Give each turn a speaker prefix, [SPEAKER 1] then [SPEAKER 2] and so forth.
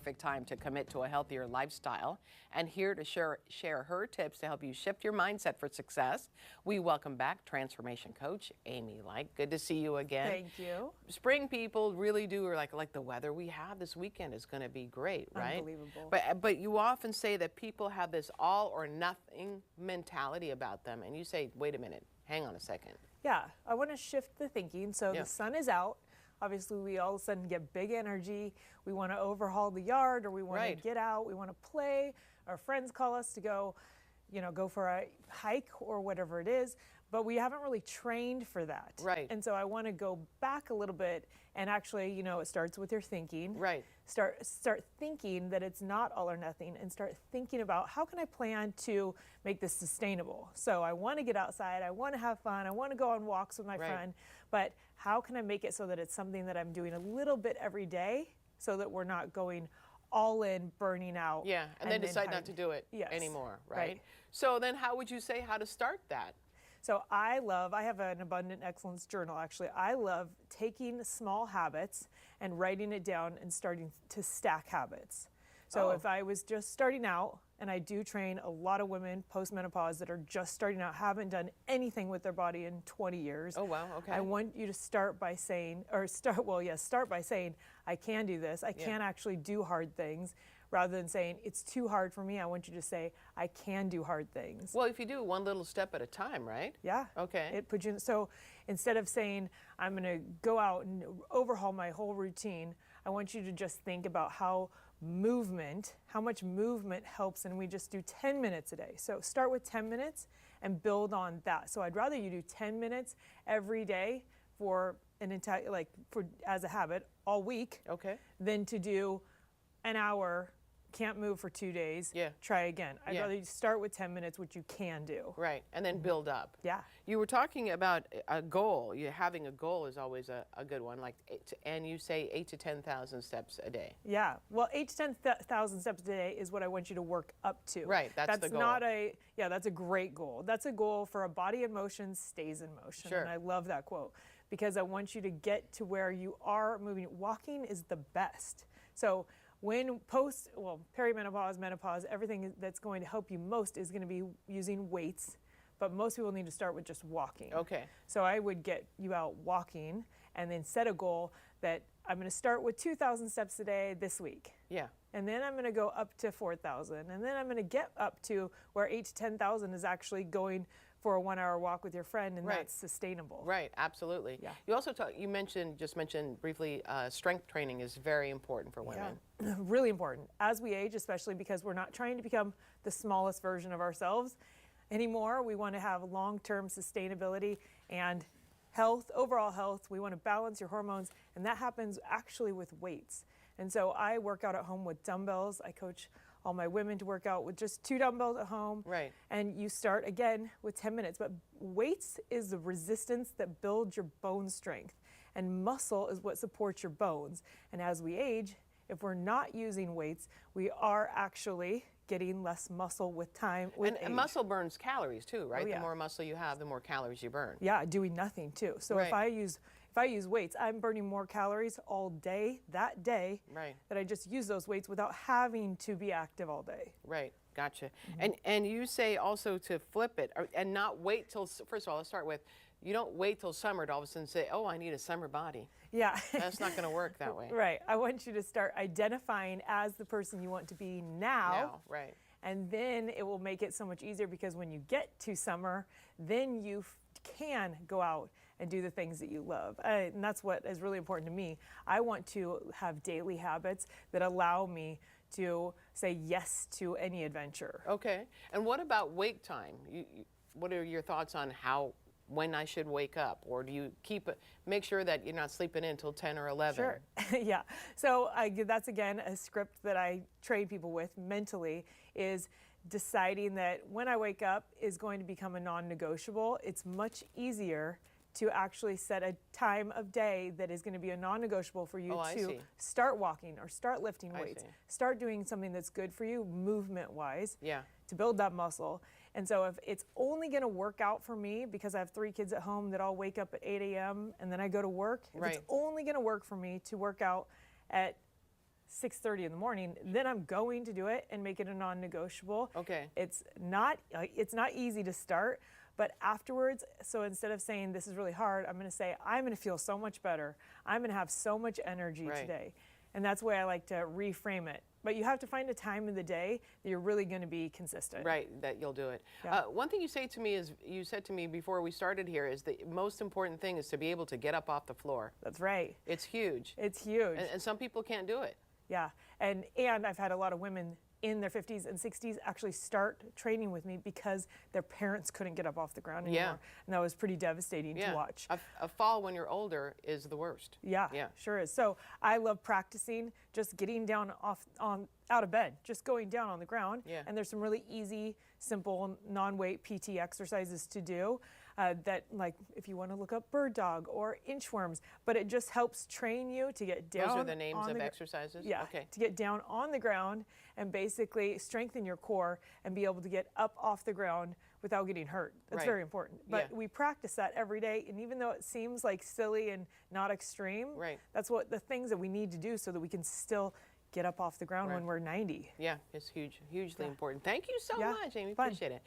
[SPEAKER 1] perfect time to commit to a healthier lifestyle. And here to share her tips to help you shift your mindset for success, we welcome back transformation coach Amy Like. Good to see you again.
[SPEAKER 2] Thank you.
[SPEAKER 1] Spring people really do like the weather we have this weekend is going to be great, right?
[SPEAKER 2] Unbelievable.
[SPEAKER 1] But you often say that people have this all or nothing mentality about them, and you say, wait a minute, hang on a second.
[SPEAKER 2] Yeah, I want to shift the thinking. So the sun is out. Obviously, we all of a sudden get big energy. We want to overhaul the yard, or we want to get out. We want to play. Our friends call us to go, go for a hike or whatever it is. But we haven't really trained for that.
[SPEAKER 1] Right.
[SPEAKER 2] And so I want to go back a little bit and actually, it starts with your thinking.
[SPEAKER 1] Right.
[SPEAKER 2] Start thinking that it's not all or nothing, and start thinking about how can I plan to make this sustainable. So I want to get outside, I want to have fun, I want to go on walks with my friend, but how can I make it so that it's something that I'm doing a little bit every day so that we're not going all in, burning out.
[SPEAKER 1] Yeah, and then decide not to do it anymore, right? So then how would you say how to start that?
[SPEAKER 2] So I have an abundant excellence journal actually. I love taking small habits and writing it down and starting to stack habits. So if I was just starting out, and I do train a lot of women post-menopause that are just starting out, haven't done anything with their body in 20 years.
[SPEAKER 1] Oh, wow, okay.
[SPEAKER 2] I want you to start by saying, start by saying, I can do this. I can actually do hard things. Rather than saying, it's too hard for me, I want you to say, I can do hard things.
[SPEAKER 1] Well, if you do one little step at a time, right?
[SPEAKER 2] Yeah.
[SPEAKER 1] Okay.
[SPEAKER 2] It puts you in, so instead of saying, I'm going to go out and overhaul my whole routine, I want you to just think about how much movement helps, and we just do 10 minutes a day. So start with 10 minutes and build on that. So I'd rather you do 10 minutes every day for an entire, as a habit all week, than to do an hour, can't move for 2 days, try again. I'd rather you start with 10 minutes, which you can do.
[SPEAKER 1] Right, and then build up.
[SPEAKER 2] Yeah.
[SPEAKER 1] You were talking about a goal. Having a goal is always a good one, and you say 8 to 10,000 steps a day.
[SPEAKER 2] Yeah, well, 8 to 10,000 steps a day is what I want you to work up to.
[SPEAKER 1] Right, that's the goal.
[SPEAKER 2] That's a great goal. That's a goal for a body in motion stays in motion.
[SPEAKER 1] Sure.
[SPEAKER 2] And I love that quote because I want you to get to where you are moving. Walking is the best. So when perimenopause, menopause, everything that's going to help you most is going to be using weights, but most people need to start with just walking.
[SPEAKER 1] Okay.
[SPEAKER 2] So I would get you out walking and then set a goal that I'm going to start with 2,000 steps a day this week.
[SPEAKER 1] Yeah.
[SPEAKER 2] And then I'm going to go up to 4,000. And then I'm going to get up to where 8 to 10,000 is actually going for a 1 hour walk with your friend, and that's sustainable.
[SPEAKER 1] Right, absolutely.
[SPEAKER 2] Yeah.
[SPEAKER 1] You also just mentioned briefly, strength training is very important for women.
[SPEAKER 2] Yeah. Really important. As we age, especially because we're not trying to become the smallest version of ourselves anymore. We want to have long-term sustainability and health, overall health. We want to balance your hormones, and that happens actually with weights. And so I work out at home with dumbbells. I coach all my women to work out with just 2 dumbbells at home.
[SPEAKER 1] Right.
[SPEAKER 2] And you start again with 10 minutes. But weights is the resistance that builds your bone strength. And muscle is what supports your bones. And as we age, if we're not using weights, we are actually getting less muscle with time.
[SPEAKER 1] And muscle burns calories too, right?
[SPEAKER 2] Oh, yeah.
[SPEAKER 1] The more muscle you have, the more calories you burn.
[SPEAKER 2] Yeah, doing nothing too. So if I use weights, I'm burning more calories all day, that day, that I just use those weights without having to be active all day.
[SPEAKER 1] Right, gotcha. And you say also to flip it and not wait till, first of all, let's start with, you don't wait till summer to all of a sudden say, oh, I need a summer body.
[SPEAKER 2] Yeah.
[SPEAKER 1] That's not going to work that way.
[SPEAKER 2] Right. I want you to start identifying as the person you want to be now.
[SPEAKER 1] Right.
[SPEAKER 2] And then it will make it so much easier because when you get to summer, then you can go out and do the things that you love. And that's what is really important to me. I want to have daily habits that allow me to say yes to any adventure.
[SPEAKER 1] Okay. And what about wake time? What are your thoughts on when I should wake up, or do you make sure that you're not sleeping in until 10 or 11?
[SPEAKER 2] Sure. Yeah. So that's again a script that I train people with mentally, is deciding that when I wake up is going to become a non-negotiable. It's much easier to actually set a time of day that is going to be a non-negotiable for you to start walking or start lifting weights, start doing something that's good for you movement-wise.
[SPEAKER 1] Yeah.
[SPEAKER 2] To build that muscle. And so if it's only going to work out for me because I have 3 kids at home that all wake up at 8 a.m. and then I go to work, if it's only going to work for me to work out at 6:30 in the morning, then I'm going to do it and make it a non-negotiable.
[SPEAKER 1] Okay.
[SPEAKER 2] It's not easy to start, but afterwards, so instead of saying this is really hard, I'm going to say I'm going to feel so much better. I'm going to have so much energy today. And that's the way I like to reframe it. But you have to find a time in the day that you're really going to be consistent.
[SPEAKER 1] Right, that you'll do it.
[SPEAKER 2] Yeah.
[SPEAKER 1] One thing you said to me before we started here is the most important thing is to be able to get up off the floor.
[SPEAKER 2] That's right.
[SPEAKER 1] It's huge.
[SPEAKER 2] It's huge.
[SPEAKER 1] And some people can't do it.
[SPEAKER 2] Yeah, and I've had a lot of women in their 50s and 60s actually start training with me because their parents couldn't get up off the ground anymore.
[SPEAKER 1] Yeah.
[SPEAKER 2] And that was pretty devastating to watch.
[SPEAKER 1] A fall when you're older is the worst.
[SPEAKER 2] Yeah, sure is. So I love practicing just getting down out of bed, just going down on the ground.
[SPEAKER 1] Yeah.
[SPEAKER 2] And there's some really easy, simple, non-weight PT exercises to do that, like if you want to look up bird dog or inchworms, but it just helps train you to get down.
[SPEAKER 1] Those are the names of exercises?
[SPEAKER 2] Yeah,
[SPEAKER 1] okay.
[SPEAKER 2] To get down on the ground and basically strengthen your core and be able to get up off the ground without getting hurt. That's very important. But we practice that every day, and even though it seems like silly and not extreme, that's what the things that we need to do so that we can still get up off the ground when we're 90.
[SPEAKER 1] Yeah, it's hugely important. Thank you so much, Amy.
[SPEAKER 2] Fun.
[SPEAKER 1] Appreciate it.